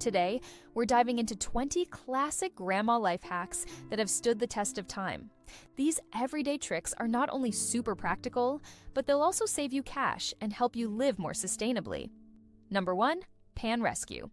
Today, we're diving into 20 classic grandma life hacks that have stood the test of time. These everyday tricks are not only super practical, but they'll also save you cash and help you live more sustainably. Number 1. Pan rescue.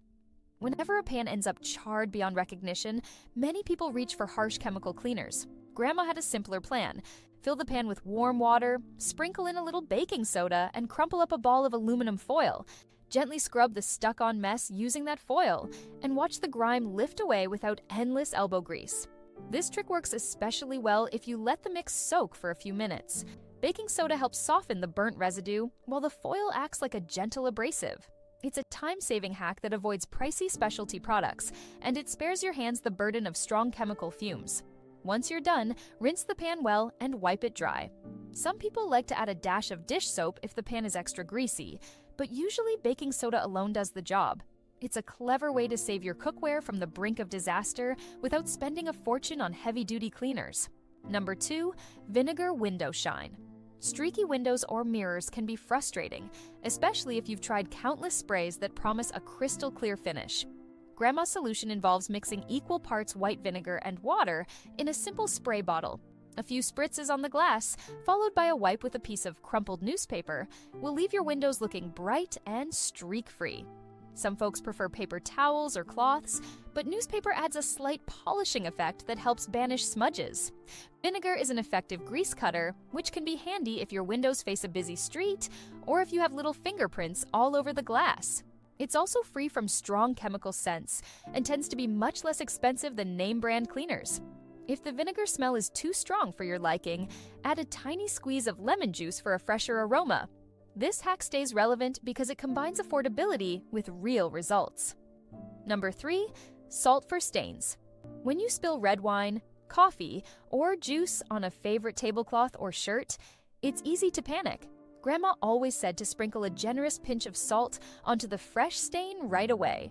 Whenever a pan ends up charred beyond recognition, many people reach for harsh chemical cleaners. Grandma had a simpler plan. Fill the pan with warm water, sprinkle in a little baking soda, and crumple up a ball of aluminum foil. Gently scrub the stuck-on mess using that foil, and watch the grime lift away without endless elbow grease. This trick works especially well if you let the mix soak for a few minutes. Baking soda helps soften the burnt residue, while the foil acts like a gentle abrasive. It's a time-saving hack that avoids pricey specialty products, and it spares your hands the burden of strong chemical fumes. Once you're done, rinse the pan well and wipe it dry. Some people like to add a dash of dish soap if the pan is extra greasy, but usually baking soda alone does the job. It's a clever way to save your cookware from the brink of disaster without spending a fortune on heavy-duty cleaners. Number 2. Vinegar window shine. Streaky windows or mirrors can be frustrating, especially if you've tried countless sprays that promise a crystal clear finish. Grandma's solution involves mixing equal parts white vinegar and water in a simple spray bottle. A few spritzes on the glass, followed by a wipe with a piece of crumpled newspaper, will leave your windows looking bright and streak-free. Some folks prefer paper towels or cloths, but newspaper adds a slight polishing effect that helps banish smudges. Vinegar is an effective grease cutter, which can be handy if your windows face a busy street or if you have little fingerprints all over the glass. It's also free from strong chemical scents and tends to be much less expensive than name-brand cleaners. If the vinegar smell is too strong for your liking, add a tiny squeeze of lemon juice for a fresher aroma. This hack stays relevant because it combines affordability with real results. Number 3. Salt for stains. When you spill red wine, coffee, or juice on a favorite tablecloth or shirt, it's easy to panic. Grandma always said to sprinkle a generous pinch of salt onto the fresh stain right away.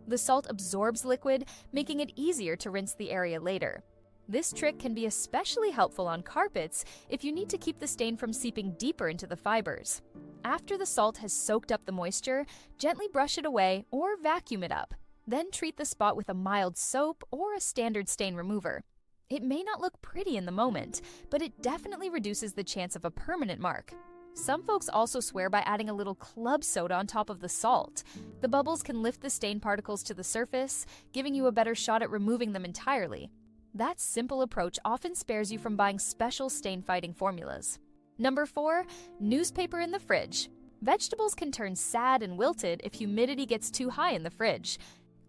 The salt absorbs liquid, making it easier to rinse the area later. This trick can be especially helpful on carpets if you need to keep the stain from seeping deeper into the fibers. After the salt has soaked up the moisture, gently brush it away or vacuum it up. Then treat the spot with a mild soap or a standard stain remover. It may not look pretty in the moment, but it definitely reduces the chance of a permanent mark. Some folks also swear by adding a little club soda on top of the salt. The bubbles can lift the stain particles to the surface, giving you a better shot at removing them entirely. That simple approach often spares you from buying special stain-fighting formulas. Number 4. Newspaper in the fridge. Vegetables can turn sad and wilted if humidity gets too high in the fridge.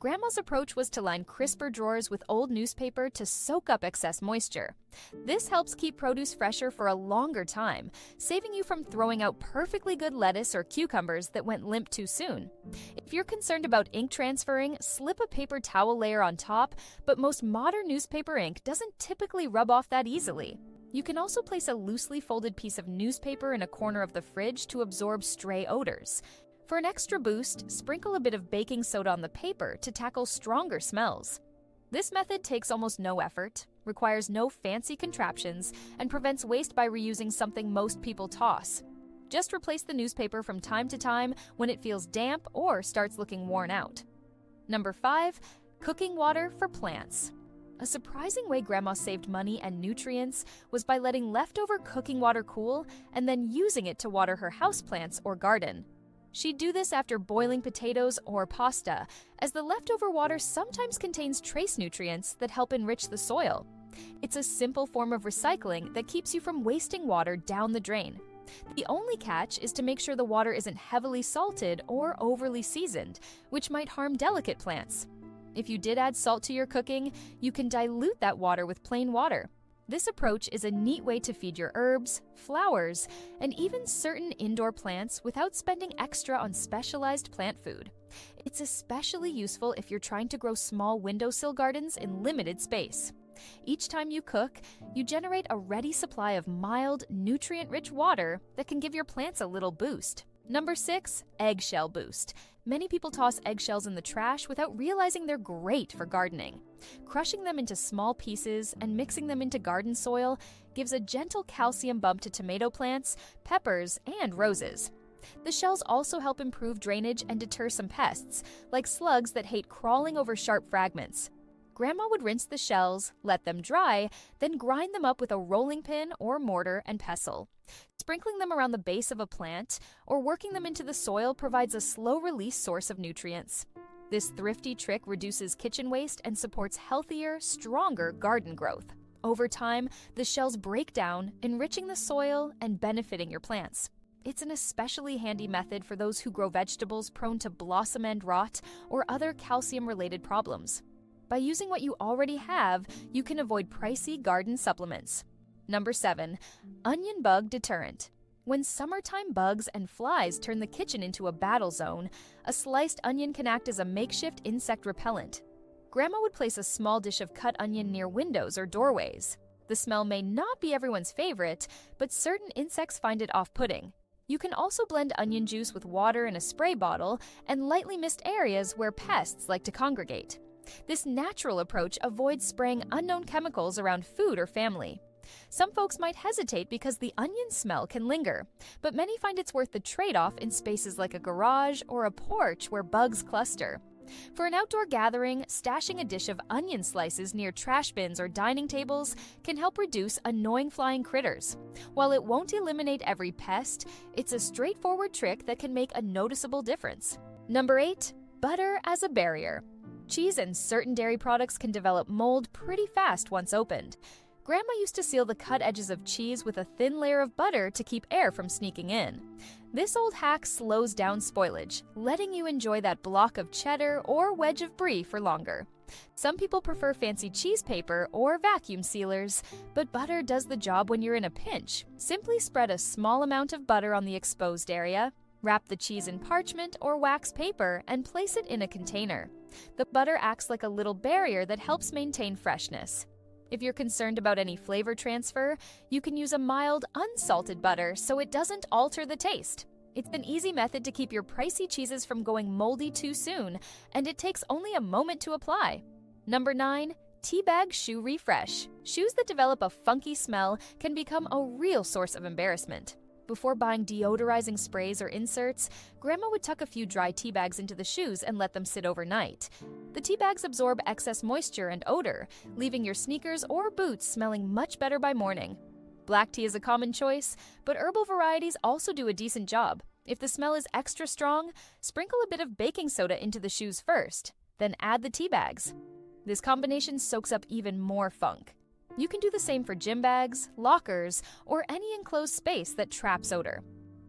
Grandma's approach was to line crisper drawers with old newspaper to soak up excess moisture. This helps keep produce fresher for a longer time, saving you from throwing out perfectly good lettuce or cucumbers that went limp too soon. If you're concerned about ink transferring, slip a paper towel layer on top, but most modern newspaper ink doesn't typically rub off that easily. You can also place a loosely folded piece of newspaper in a corner of the fridge to absorb stray odors. For an extra boost, sprinkle a bit of baking soda on the paper to tackle stronger smells. This method takes almost no effort, requires no fancy contraptions, and prevents waste by reusing something most people toss. Just replace the newspaper from time to time when it feels damp or starts looking worn out. Number 5. Cooking water for plants. A surprising way Grandma saved money and nutrients was by letting leftover cooking water cool and then using it to water her houseplants or garden. She'd do this after boiling potatoes or pasta, as the leftover water sometimes contains trace nutrients that help enrich the soil. It's a simple form of recycling that keeps you from wasting water down the drain. The only catch is to make sure the water isn't heavily salted or overly seasoned, which might harm delicate plants. If you did add salt to your cooking, you can dilute that water with plain water. This approach is a neat way to feed your herbs, flowers, and even certain indoor plants without spending extra on specialized plant food. It's especially useful if you're trying to grow small windowsill gardens in limited space. Each time you cook, you generate a ready supply of mild, nutrient-rich water that can give your plants a little boost. Number 6, eggshell boost. Many people toss eggshells in the trash without realizing they're great for gardening. Crushing them into small pieces and mixing them into garden soil gives a gentle calcium bump to tomato plants, peppers, and roses. The shells also help improve drainage and deter some pests, like slugs that hate crawling over sharp fragments. Grandma would rinse the shells, let them dry, then grind them up with a rolling pin or mortar and pestle. Sprinkling them around the base of a plant or working them into the soil provides a slow-release source of nutrients. This thrifty trick reduces kitchen waste and supports healthier, stronger garden growth. Over time, the shells break down, enriching the soil and benefiting your plants. It's an especially handy method for those who grow vegetables prone to blossom end rot or other calcium-related problems. By using what you already have, you can avoid pricey garden supplements. Number 7. Onion bug deterrent. When summertime bugs and flies turn the kitchen into a battle zone, a sliced onion can act as a makeshift insect repellent. Grandma would place a small dish of cut onion near windows or doorways. The smell may not be everyone's favorite, but certain insects find it off-putting. You can also blend onion juice with water in a spray bottle and lightly mist areas where pests like to congregate. This natural approach avoids spraying unknown chemicals around food or family. Some folks might hesitate because the onion smell can linger, but many find it's worth the trade-off in spaces like a garage or a porch where bugs cluster. For an outdoor gathering, stashing a dish of onion slices near trash bins or dining tables can help reduce annoying flying critters. While it won't eliminate every pest, it's a straightforward trick that can make a noticeable difference. Number 8. Butter as a barrier. Cheese and certain dairy products can develop mold pretty fast once opened. Grandma used to seal the cut edges of cheese with a thin layer of butter to keep air from sneaking in. This old hack slows down spoilage, letting you enjoy that block of cheddar or wedge of brie for longer. Some people prefer fancy cheese paper or vacuum sealers, but butter does the job when you're in a pinch. Simply spread a small amount of butter on the exposed area, wrap the cheese in parchment or wax paper, and place it in a container. The butter acts like a little barrier that helps maintain freshness. If you're concerned about any flavor transfer, you can use a mild, unsalted butter so it doesn't alter the taste. It's an easy method to keep your pricey cheeses from going moldy too soon, and it takes only a moment to apply. Number 9. Teabag shoe refresh. Shoes that develop a funky smell can become a real source of embarrassment. Before buying deodorizing sprays or inserts, Grandma would tuck a few dry tea bags into the shoes and let them sit overnight. The tea bags absorb excess moisture and odor, leaving your sneakers or boots smelling much better by morning. Black tea is a common choice, but herbal varieties also do a decent job. If the smell is extra strong, sprinkle a bit of baking soda into the shoes first, then add the tea bags. This combination soaks up even more funk. You can do the same for gym bags, lockers, or any enclosed space that traps odor.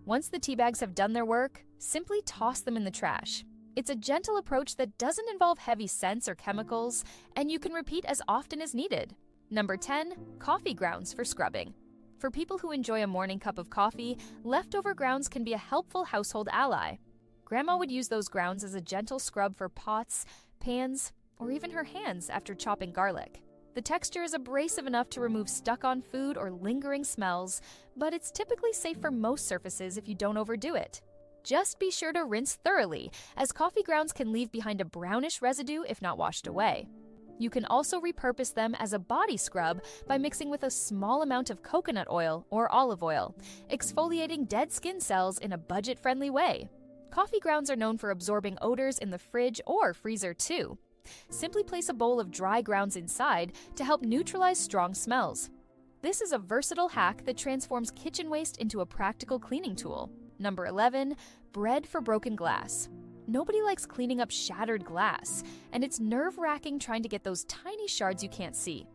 Once the tea bags have done their work, simply toss them in the trash. It's a gentle approach that doesn't involve heavy scents or chemicals, and you can repeat as often as needed. Number 10. Coffee grounds for scrubbing. For people who enjoy a morning cup of coffee, leftover grounds can be a helpful household ally. Grandma would use those grounds as a gentle scrub for pots, pans, or even her hands after chopping garlic. The texture is abrasive enough to remove stuck-on food or lingering smells, but it's typically safe for most surfaces if you don't overdo it. Just be sure to rinse thoroughly, as coffee grounds can leave behind a brownish residue if not washed away. You can also repurpose them as a body scrub by mixing with a small amount of coconut oil or olive oil, exfoliating dead skin cells in a budget-friendly way. Coffee grounds are known for absorbing odors in the fridge or freezer too. Simply place a bowl of dry grounds inside to help neutralize strong smells. This is a versatile hack that transforms kitchen waste into a practical cleaning tool. Number 11. Bread for broken glass. Nobody likes cleaning up shattered glass, and it's nerve-wracking trying to get those tiny shards you can't see.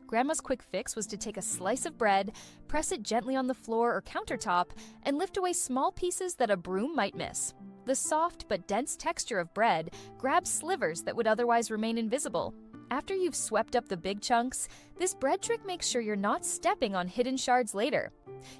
Grandma's quick fix was to take a slice of bread, press it gently on the floor or countertop, and lift away small pieces that a broom might miss. The soft but dense texture of bread grabs slivers that would otherwise remain invisible. After you've swept up the big chunks, this bread trick makes sure you're not stepping on hidden shards later.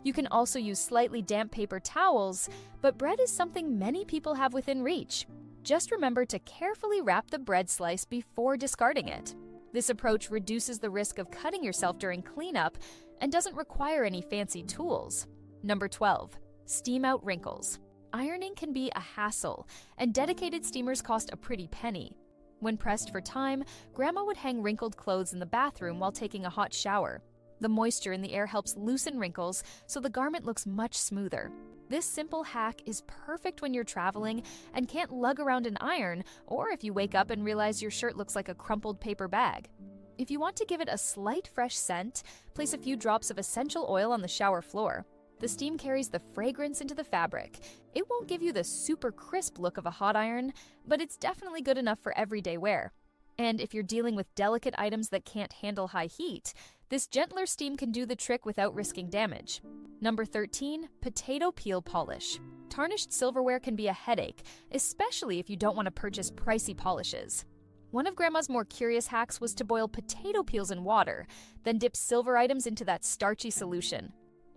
You can also use slightly damp paper towels, but bread is something many people have within reach. Just remember to carefully wrap the bread slice before discarding it. This approach reduces the risk of cutting yourself during cleanup and doesn't require any fancy tools. Number 12. Steam out wrinkles. Ironing can be a hassle, and dedicated steamers cost a pretty penny. When pressed for time, Grandma would hang wrinkled clothes in the bathroom while taking a hot shower. The moisture in the air helps loosen wrinkles, so the garment looks much smoother. This simple hack is perfect when you're traveling and can't lug around an iron, or if you wake up and realize your shirt looks like a crumpled paper bag. If you want to give it a slight fresh scent, place a few drops of essential oil on the shower floor. The steam carries the fragrance into the fabric. It won't give you the super crisp look of a hot iron, but it's definitely good enough for everyday wear. And if you're dealing with delicate items that can't handle high heat, this gentler steam can do the trick without risking damage. Number 13, potato peel polish. Tarnished silverware can be a headache, especially if you don't want to purchase pricey polishes. One of Grandma's more curious hacks was to boil potato peels in water, then dip silver items into that starchy solution.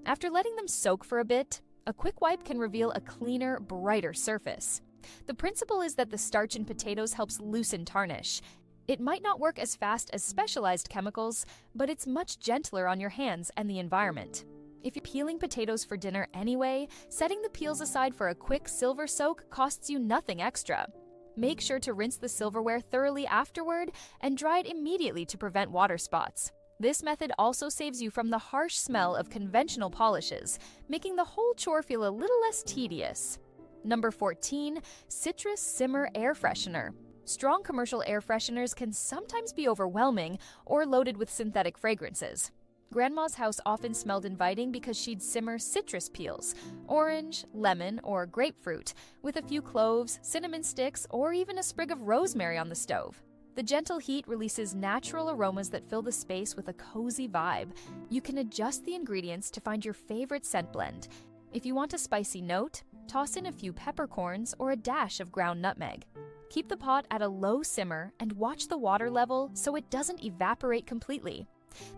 After letting them soak for a bit, a quick wipe can reveal a cleaner, brighter surface. The principle is that the starch in potatoes helps loosen tarnish. It might not work as fast as specialized chemicals, but it's much gentler on your hands and the environment. If you're peeling potatoes for dinner anyway, setting the peels aside for a quick silver soak costs you nothing extra. Make sure to rinse the silverware thoroughly afterward and dry it immediately to prevent water spots. This method also saves you from the harsh smell of conventional polishes, making the whole chore feel a little less tedious. Number 14, citrus simmer air freshener. Strong commercial air fresheners can sometimes be overwhelming or loaded with synthetic fragrances. Grandma's house often smelled inviting because she'd simmer citrus peels, orange, lemon, or grapefruit, with a few cloves, cinnamon sticks, or even a sprig of rosemary on the stove. The gentle heat releases natural aromas that fill the space with a cozy vibe. You can adjust the ingredients to find your favorite scent blend. If you want a spicy note, toss in a few peppercorns or a dash of ground nutmeg. Keep the pot at a low simmer and watch the water level so it doesn't evaporate completely.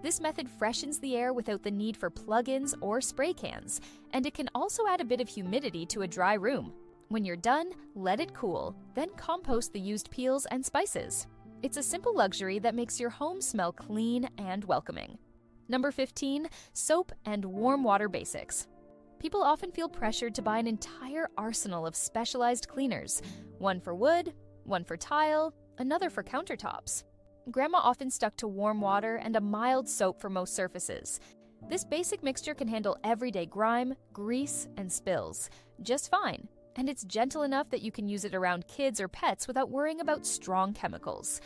This method freshens the air without the need for plug-ins or spray cans, and it can also add a bit of humidity to a dry room. When you're done, let it cool, then compost the used peels and spices. It's a simple luxury that makes your home smell clean and welcoming. Number 15, soap and warm water basics. People often feel pressured to buy an entire arsenal of specialized cleaners, one for wood, one for tile, another for countertops. Grandma often stuck to warm water and a mild soap for most surfaces. This basic mixture can handle everyday grime, grease, and spills just fine, and it's gentle enough that you can use it around kids or pets without worrying about strong chemicals.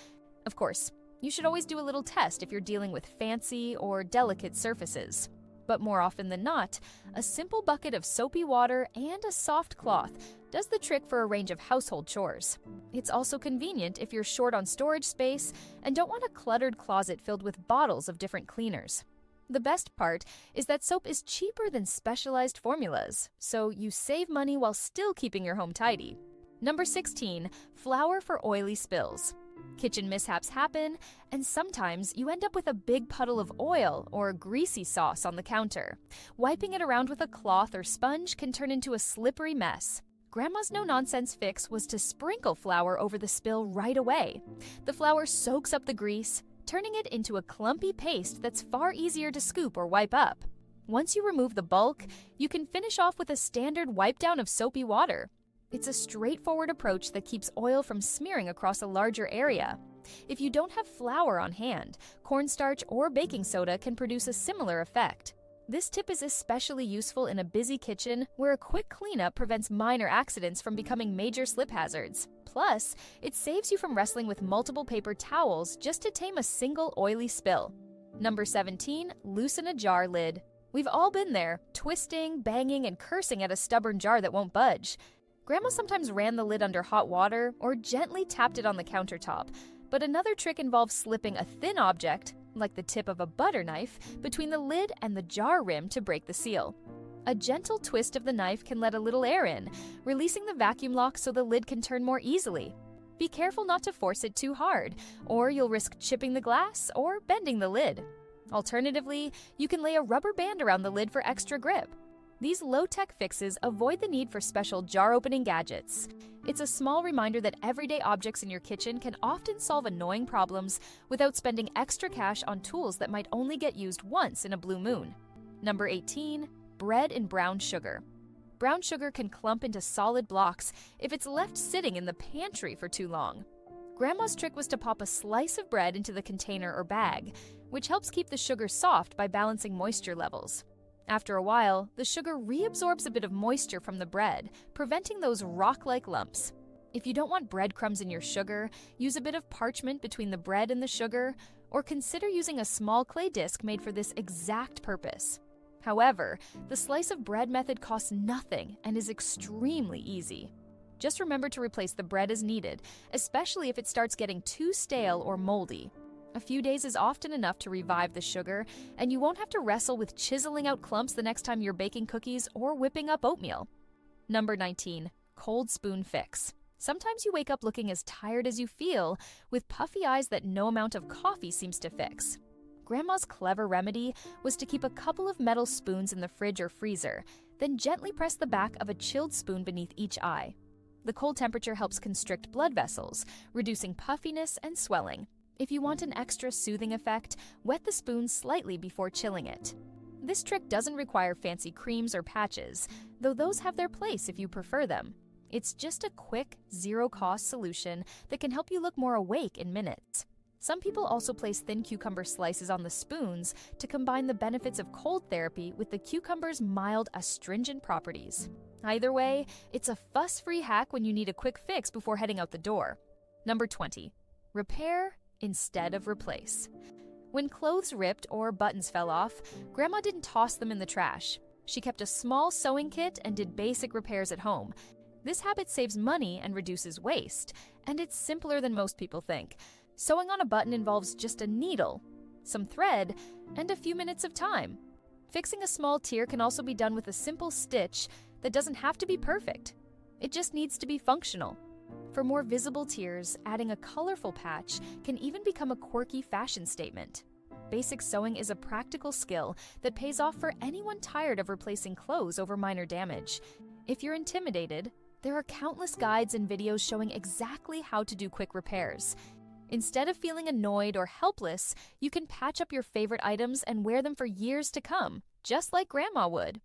Of course, you should always do a little test if you're dealing with fancy or delicate surfaces. But more often than not, a simple bucket of soapy water and a soft cloth does the trick for a range of household chores. It's also convenient if you're short on storage space and don't want a cluttered closet filled with bottles of different cleaners. The best part is that soap is cheaper than specialized formulas, so you save money while still keeping your home tidy. Number 16, flour for oily spills. Kitchen mishaps happen, and sometimes you end up with a big puddle of oil or greasy sauce on the counter. Wiping it around with a cloth or sponge can turn into a slippery mess. Grandma's no-nonsense fix was to sprinkle flour over the spill right away. The flour soaks up the grease, turning it into a clumpy paste that's far easier to scoop or wipe up. Once you remove the bulk, you can finish off with a standard wipe down of soapy water. It's a straightforward approach that keeps oil from smearing across a larger area. If you don't have flour on hand, cornstarch or baking soda can produce a similar effect. This tip is especially useful in a busy kitchen where a quick cleanup prevents minor accidents from becoming major slip hazards. Plus, it saves you from wrestling with multiple paper towels just to tame a single oily spill. Number 17, loosen a jar lid. We've all been there, twisting, banging, and cursing at a stubborn jar that won't budge. Grandma sometimes ran the lid under hot water or gently tapped it on the countertop, but another trick involves slipping a thin object, like the tip of a butter knife, between the lid and the jar rim to break the seal. A gentle twist of the knife can let a little air in, releasing the vacuum lock so the lid can turn more easily. Be careful not to force it too hard, or you'll risk chipping the glass or bending the lid. Alternatively, you can lay a rubber band around the lid for extra grip. These low-tech fixes avoid the need for special jar-opening gadgets. It's a small reminder that everyday objects in your kitchen can often solve annoying problems without spending extra cash on tools that might only get used once in a blue moon. Number 18, bread and brown sugar. Brown sugar can clump into solid blocks if it's left sitting in the pantry for too long. Grandma's trick was to pop a slice of bread into the container or bag, which helps keep the sugar soft by balancing moisture levels. After a while, the sugar reabsorbs a bit of moisture from the bread, preventing those rock-like lumps. If you don't want breadcrumbs in your sugar, use a bit of parchment between the bread and the sugar, or consider using a small clay disc made for this exact purpose. However, the slice of bread method costs nothing and is extremely easy. Just remember to replace the bread as needed, especially if it starts getting too stale or moldy. A few days is often enough to revive the sugar, and you won't have to wrestle with chiseling out clumps the next time you're baking cookies or whipping up oatmeal. Number 19. Cold spoon fix. Sometimes you wake up looking as tired as you feel, with puffy eyes that no amount of coffee seems to fix. Grandma's clever remedy was to keep a couple of metal spoons in the fridge or freezer, then gently press the back of a chilled spoon beneath each eye. The cold temperature helps constrict blood vessels, reducing puffiness and swelling. If you want an extra soothing effect, wet the spoon slightly before chilling it. This trick doesn't require fancy creams or patches, though those have their place if you prefer them. It's just a quick, zero-cost solution that can help you look more awake in minutes. Some people also place thin cucumber slices on the spoons to combine the benefits of cold therapy with the cucumber's mild astringent properties. Either way, it's a fuss-free hack when you need a quick fix before heading out the door. Number 20. Repair instead of replace. When clothes ripped or buttons fell off, Grandma didn't toss them in the trash. She kept a small sewing kit and did basic repairs at home. This habit saves money and reduces waste, and it's simpler than most people think. Sewing on a button involves just a needle, some thread, and a few minutes of time. Fixing a small tear can also be done with a simple stitch that doesn't have to be perfect. It just needs to be functional. For more visible tears, adding a colorful patch can even become a quirky fashion statement. Basic sewing is a practical skill that pays off for anyone tired of replacing clothes over minor damage. If you're intimidated, there are countless guides and videos showing exactly how to do quick repairs. Instead of feeling annoyed or helpless, you can patch up your favorite items and wear them for years to come, just like Grandma would.